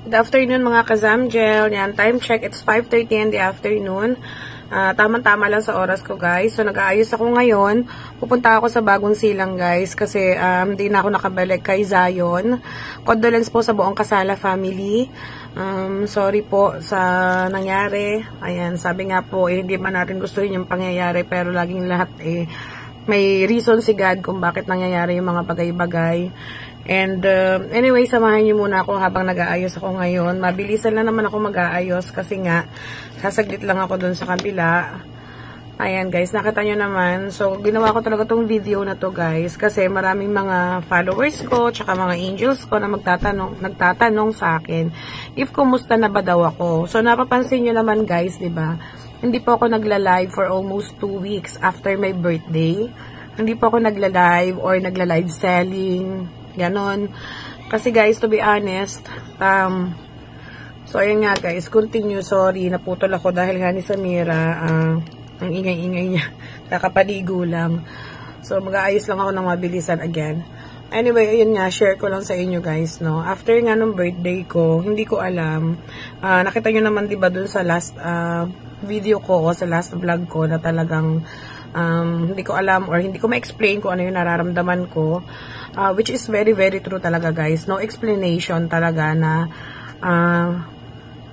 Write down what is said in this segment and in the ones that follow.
Good afternoon mga ka-Zamgel. Yan, time check. It's 5:30 in the afternoon. Tama-tama lang sa oras ko, guys. So, nag-aayos ako ngayon. Pupunta ako sa Bagong Silang, guys. Kasi, hindi na ako nakabalik kay Zion. Condolence po sa buong Kasala family. Sorry po sa nangyari. Ayan, sabi nga po, hindi man natin gustuhin yung pangyayari. Pero laging lahat, may reason si God kung bakit nangyayari yung mga bagay-bagay. And anyway, samahan niyo muna ako habang nag-aayos ako ngayon. Mabilisan lang naman ako mag-aayos kasi nga sasaglit lang ako dun sa kabila. Ayan guys, nakita nyo naman. So, ginawa ko talaga tong video na to guys kasi maraming mga followers ko tsaka mga angels ko na nagtatanong sa akin if kumusta na ba daw ako. So, napapansin nyo naman guys, diba? Hindi po ako nagla-live for almost 2 weeks after my birthday. Hindi po ako nagla-live or nagla-live selling. Ganon. Kasi guys, to be honest, so ayun nga guys, continue, sorry, naputol ako dahil nga ni Samira, ang ingay-ingay niya, nakapaligo lang. So, mag-aayos lang ako ng mabilisan again. Anyway, ayun nga, share ko lang sa inyo guys, no. After nga nung birthday ko, hindi ko alam, nakita nyo naman diba dun sa last video ko o sa last vlog ko na talagang hindi ko alam or hindi ko ma-explain kung ano yung nararamdaman ko. Which is very, very true talaga guys. No explanation talaga na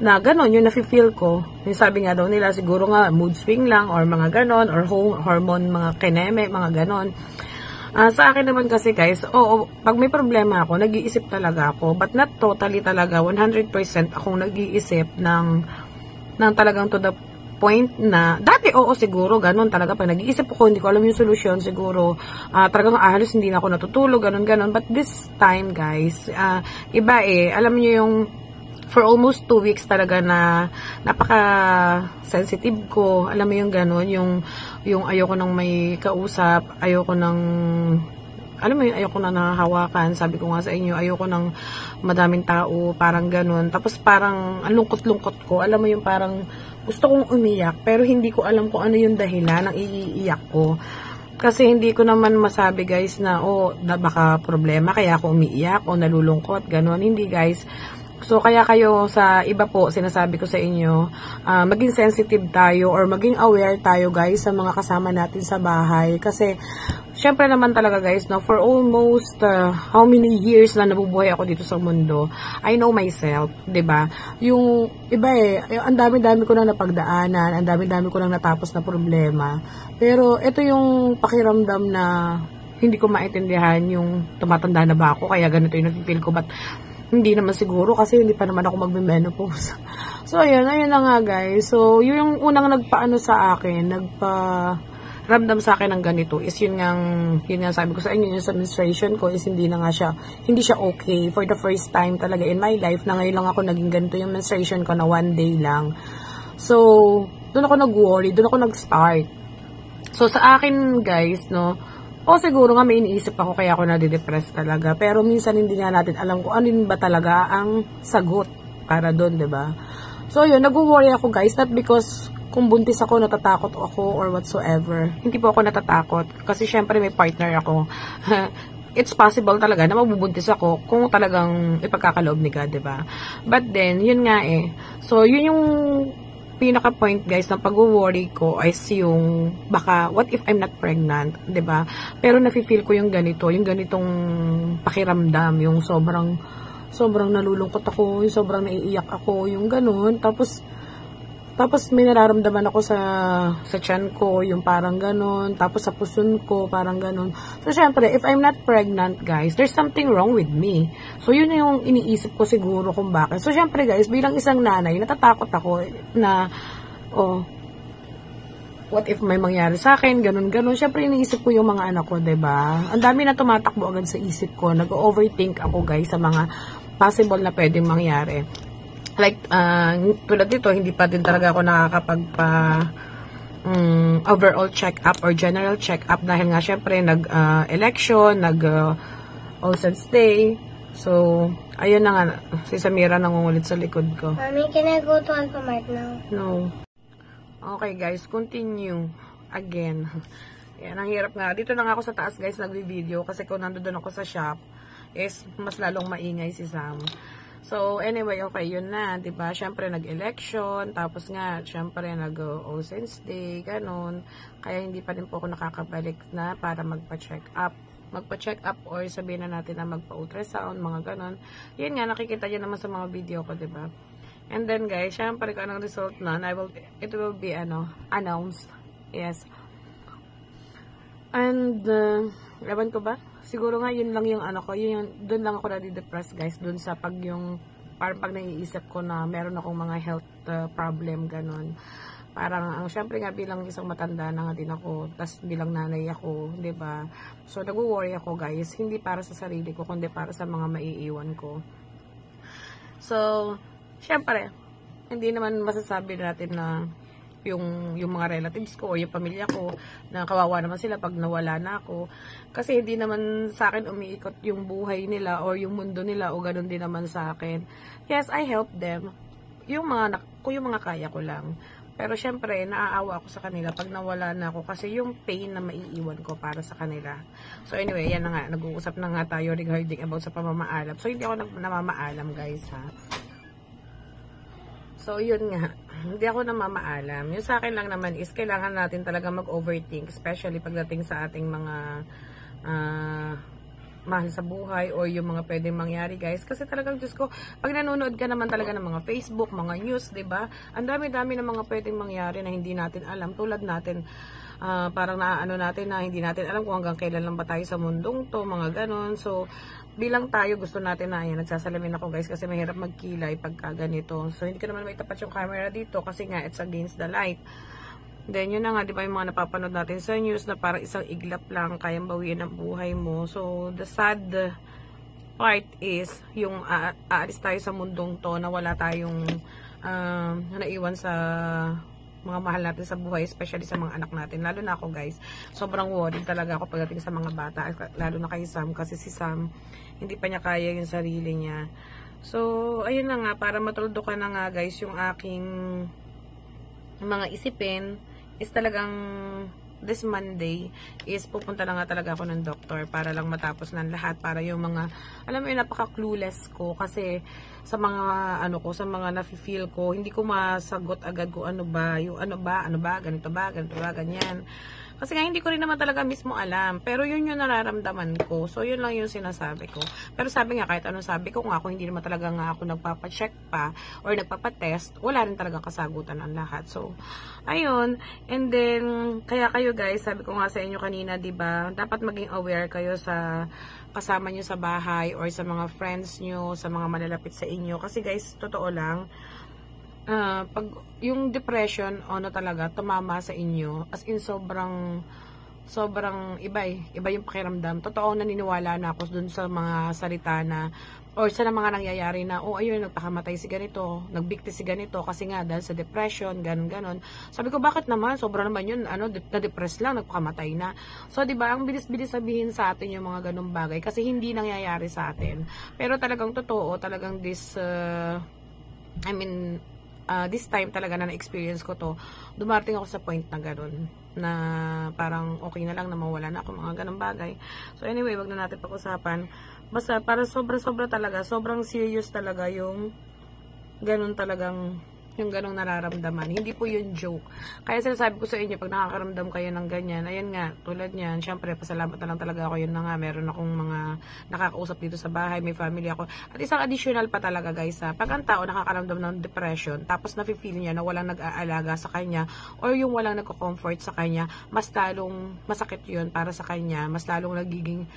ganon yung nafe-feel ko. Yung sabi nga daw nila, siguro nga mood swing lang or mga ganon or hormone, mga kineme, mga ganon. Sa akin naman kasi guys, pag may problema ako, nag-iisip talaga ako. But not totally talaga, 100% akong nag-iisip ng talagang to the point na, dati siguro, ganun talaga, pag nag-iisip ako, hindi ko alam yung solusyon, siguro, talagang halos hindi na ako natutulog, ganun. But this time, guys, iba alam niyo yung, for almost 2 weeks talaga na, napaka-sensitive ko, alam mo yung ganun, yung ayoko nang may kausap, ayoko nang, alam mo yung ayoko na nahahawakan, sabi ko nga sa inyo, ayoko ng madaming tao, parang ganun. Tapos parang, ang lungkot-lungkot ko, alam mo yung parang, gusto kong umiyak, pero hindi ko alam kung ano yung dahilan ng iiyak ko. Kasi hindi ko naman masabi guys na, baka problema, kaya ako umiiyak, o nalulungkot, ganun. Hindi guys. So, kaya kayo sa iba po, sinasabi ko sa inyo, maging sensitive tayo or maging aware tayo guys sa mga kasama natin sa bahay. Kasi, syempre naman talaga guys, no, for almost how many years na nabubuhay ako dito sa mundo, I know myself, 'di ba? Yung iba ang dami-dami ko na napagdaanan, ang dami-dami ko na natapos na problema. Pero ito yung pakiramdam na hindi ko maintindihan yung tumatanda na ba ako, kaya ganito yung nafe-feel ko, but hindi naman siguro kasi hindi pa naman ako magme-menopause. So ayun na nga guys. So yun yung unang nagpaano sa akin, ramdam sa akin ng ganito is yun nga sabi ko sa inyo, yung sa menstruation ko is hindi siya okay for the first time talaga in my life na ngayon lang ako naging ganito yung menstruation ko na 1 day lang. So doon ako nag-worry, doon ako nag-start. So sa akin guys, no, siguro nga may iniisip ako kaya ako nade-depress talaga. Pero minsan hindi nga natin alam kung ano ba talaga ang sagot para doon, 'di ba? So yun, nag-worry ako guys, not because kung buntis ako, natatakot ako or whatsoever. Hindi po ako natatakot kasi syempre may partner ako. It's possible talaga na mabubuntis ako kung talagang ipagkakaloob ni God, 'di ba? But then, yun nga So yun yung pinaka-point guys ng pag-worry ko is yung baka what if I'm not pregnant, 'di ba? Pero nafi-feel ko yung ganitong pakiramdam, yung sobrang nalulungkot ako, yung sobrang naiiyak ako, yung ganun. Tapos may nararamdaman ako sa tiyan ko, yung parang ganun. Tapos sa puson ko, parang ganun. So, syempre, if I'm not pregnant, guys, there's something wrong with me. So, yun yung iniisip ko siguro kung bakit. So, syempre, guys, bilang isang nanay, natatakot ako na, what if may mangyari sa akin, ganun. Syempre, iniisip ko yung mga anak ko, 'di ba? Ang dami na tumatakbo agad sa isip ko. Nag-overthink ako, guys, sa mga possible na pwedeng mangyari. Like, tulad dito, hindi pa din talaga ako overall check-up or general check-up dahil nga syempre nag-election, All Saints Day. So, ayun na nga, si Samira nangungulit sa likod ko. Mommy, can I go to Alphamart now? No. Okay guys, continue again. Yan, ang hirap nga. Dito na nga ako sa taas guys, nagbi-video kasi kung nandoon ako sa shop, is mas lalong maingay si Sam. So, anyway, okay, yun na, diba? Syempre, nag-election, tapos nga, syempre, nag-All Saints Day, ganun. Kaya, hindi pa rin po ako nakakabalik na para magpa-check up. Magpa-check up or sabihin na natin na magpa-ultrasound, mga ganun. Yun nga, nakikita nyo naman sa mga video ko, diba? And then, guys, syempre, kung anong result na, it will be, announced. Yes. And, ewan ko ba? Siguro nga, yun lang yung doon lang ako nadi-depress, guys. Doon sa parang pag naiisip ko na meron akong mga health problem, ganun. Parang, syempre nga, bilang isang matanda na nga din ako, tas bilang nanay ako, di ba? So, nag-worry ako, guys. Hindi para sa sarili ko, kundi para sa mga maiiwan ko. So, syempre, hindi naman masasabi natin na yung mga relatives ko o yung pamilya ko na kawawa naman sila pag nawala na ako. Kasi hindi naman sa akin umiikot yung buhay nila o yung mundo nila o ganun din naman sa akin. Yes, I help them. Yung mga kaya ko lang. Pero syempre, naaawa ako sa kanila pag nawala na ako kasi yung pain na maiiwan ko para sa kanila. So anyway, yan na nga. Nag-uusap na nga tayo regarding about sa pamamaalam. So hindi ako namamaalam, guys, ha. So, yun nga. Hindi ako namamaalam. Yung sa akin lang naman is, kailangan natin talaga mag-overthink, especially pagdating sa ating mga mahal sa buhay o yung mga pwedeng mangyari, guys. Kasi talagang, Diyos ko, pag nanonood ka naman talaga ng mga Facebook, mga news, diba? Ang dami-dami ng mga pwedeng mangyari na hindi natin alam. Tulad natin, parang naano natin na hindi natin alam kung hanggang kailan lang ba tayo sa mundong to, mga ganon. So, bilang tayo, gusto natin na, ayan, nagsasalamin ako, guys, kasi mahirap magkilay pagka ganito. So, hindi ko naman maitapat yung camera dito kasi nga, it's against the light. Then, yun na nga, di ba, yung mga napapanood natin sa news na parang isang iglap lang, kayang bawiin ang buhay mo. So, the sad part is, yung aalis tayo sa mundong to, na wala tayong naiwan sa mga mahal natin sa buhay, especially sa mga anak natin. Lalo na ako, guys. Sobrang worried talaga ako pagdating sa mga bata. Lalo na kay Sam. Kasi si Sam, hindi pa niya kaya yung sarili niya. So, ayun na nga. Para matuldo ka na nga, guys, yung aking mga isipin is talagang this Monday is pupunta na nga talaga ako ng doktor para lang matapos ng lahat, para yung mga, alam mo yun, napaka-clueless ko kasi sa mga sa mga nafe-feel ko, hindi ko masagot agad kung ano ba, ganito ba, ganyan. Kasi nga hindi ko rin naman talaga mismo alam, pero yun yung nararamdaman ko. So yun lang yung sinasabi ko. Pero sabi nga, kahit anong sabi ko nga, kung hindi naman talaga nga ako nagpapacheck pa or nagpapatest, wala rin talaga kasagutan ang lahat. So ayun, and then kaya kayo, guys, sabi ko nga sa inyo kanina, 'di ba? Dapat maging aware kayo sa kasama nyo sa bahay or sa mga friends nyo, sa mga malalapit sa inyo. Kasi, guys, totoo lang, pag yung depression, talaga, tumama sa inyo, as in sobrang iba yung pakiramdam. Totoo, naniniwala na ako dun sa mga salita na, or sa mga nangyayari na, ayun, nagpakamatay si ganito, nagbikti si ganito, kasi nga, dahil sa depression, ganon. Sabi ko, bakit naman? Sobra naman yun, na-depress lang, nagpakamatay na. So, diba, ang bilis-bilis sabihin sa atin yung mga ganong bagay, kasi hindi nangyayari sa atin. Pero talagang totoo, talagang this time talaga na na-experience ko to, dumarating ako sa point na gano'n, na parang okay na lang na mawala na ako, mga ganong bagay. So anyway, wag na natin pag-usapan. Basta para sobra-sobra talaga, sobrang serious talaga yung ganun talagang, yung ganong nararamdaman. Hindi po yun joke. Kaya sinasabi ko sa inyo, pag nakakaramdam kayo ng ganyan, ayan nga, tulad niyan, syempre, pasalamat na lang talaga ako, yun na nga, meron akong mga nakakausap dito sa bahay, may family ako. At isang additional pa talaga, guys, pag ang tao nakakaramdam ng depression, tapos nafe-feel niya na walang nag-aalaga sa kanya, or yung walang nagko-comfort sa kanya, mas lalong masakit yun para sa kanya, mas lalong nagiging,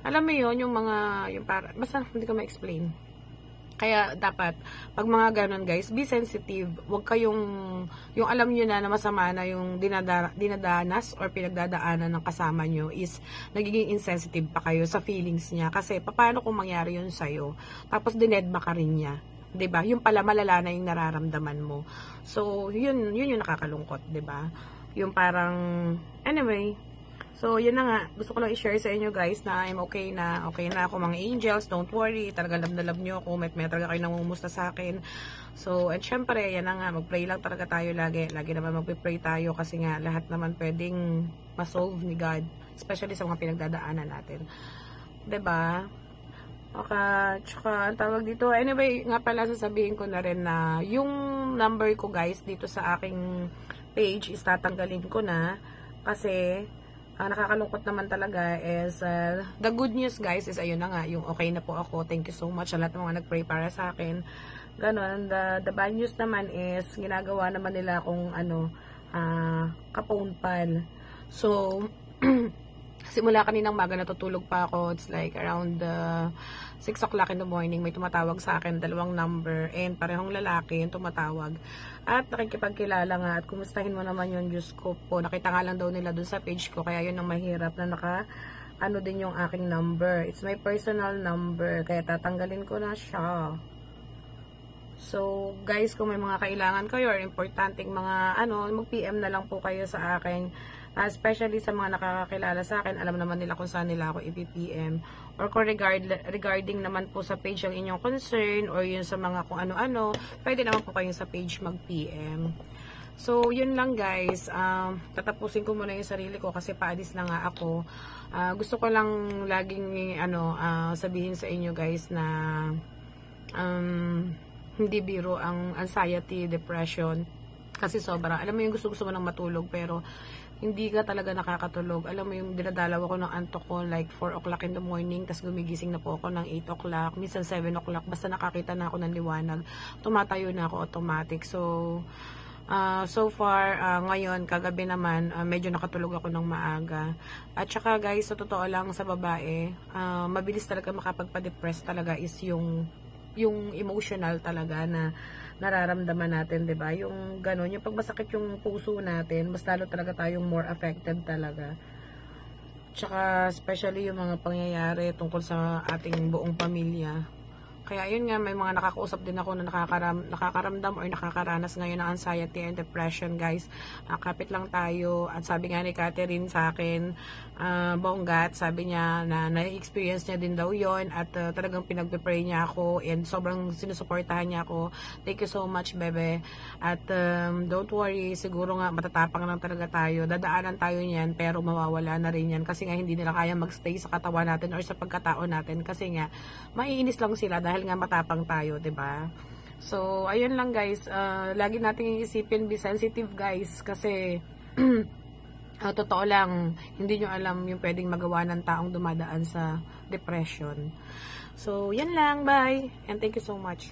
alam mo yun, yung mga, basta hindi ko ma-explain. Kaya dapat, pag mga ganon, guys, be sensitive. Huwag kayong, yung alam nyo na masama na yung dinadanas or pinagdadaanan ng kasama nyo is nagiging insensitive pa kayo sa feelings niya. Kasi, paano kung mangyari yun sa'yo? Tapos, dinedma ka rin niya. 'Di ba? Yung pala malala na yung nararamdaman mo. So, yun yung nakakalungkot, 'di ba? Yung parang, anyway, so, yun na nga. Gusto ko lang i-share sa inyo, guys, na I'm okay na ako, mga angels. Don't worry. Talaga love na love nyo ako. May talaga kayo namumusta sa akin. So, at syempre, yan na nga. Mag-pray lang talaga tayo lagi. Lagi naman mag-pray tayo kasi nga lahat naman pwedeng masolve ni God. Especially sa mga pinagdadaanan natin. 'Di ba? Tsaka, ang tawag dito, anyway, nga pala sasabihin ko na rin na yung number ko guys dito sa aking page is tatanggalin ko na kasi nakakalungkot naman talaga is the good news guys is ayun na nga, yung okay na po ako. Thank you so much sa lahat ng mga nag-pray para sa akin. Ganon. The bad news naman is ginagawa naman nila akong kapaunpal. So, simula kaninang maga natutulog pa ako. It's like around 6 o'clock in the morning. May tumatawag sa akin, 2 number. And parehong lalaki yung tumatawag. At nakikipagkilala nga. At kumustahin mo naman yung Diyos ko po. Nakita nga lang daw nila dun sa page ko. Kaya yun ang mahirap na din yung aking number. It's my personal number. Kaya tatanggalin ko na siya. So, guys, kung may mga kailangan kayo or importanteng mga mag-PM na lang po kayo sa akin. Especially sa mga nakakakilala sa akin, alam naman nila kung saan nila ako i-PM. Or kung regarding naman po sa page ang inyong concern or yun sa mga kung ano-ano, pwede naman po kayo sa page mag-PM. So, yun lang guys. Tatapusin ko muna yung sarili ko kasi paalis na nga ako. Gusto ko lang laging sabihin sa inyo guys na hindi biro ang anxiety, depression. Kasi sobra. Alam mo yung gusto mo nang matulog pero hindi ka talaga nakakatulog. Alam mo yung dinadalaw ako ng antok ko like 4 o'clock in the morning, tas gumigising na po ako ng 8 o'clock, minsan 7 o'clock, basta nakakita na ako ng liwanag, tumatayo na ako automatic. So, so far, ngayon, kagabi naman, medyo nakatulog ako ng maaga. At saka guys, sa totoo lang sa babae, mabilis talaga makapagpa-depress talaga is yung emotional talaga na nararamdaman natin, 'di ba? Yung gano'n, yung pag masakit yung puso natin, mas lalo talaga tayong more affected talaga. Tsaka especially yung mga pangyayari tungkol sa ating buong pamilya. Kaya yun nga, may mga nakakausap din ako na nakakaramdam or nakakaranas ngayon ng anxiety and depression, guys. Kapit lang tayo. At sabi nga ni Catherine sa akin, bonggat, sabi niya na na-experience niya din daw yon at talagang pinagpe-pray niya ako and sobrang sinusuportahan niya ako. Thank you so much, bebe. At don't worry, siguro nga matatapang lang talaga tayo. Dadaanan tayo niyan pero mawawala na rin yan kasi nga hindi nila kaya magstay sa katawan natin or sa pagkatao natin kasi nga maiinis lang sila dahil nga matapang tayo, 'di ba? So, ayun lang guys, lagi nating iisipin, be sensitive guys kasi totoo lang, hindi nyo alam yung pwedeng magawa ng taong dumadaan sa depression. So, yan lang, bye and thank you so much.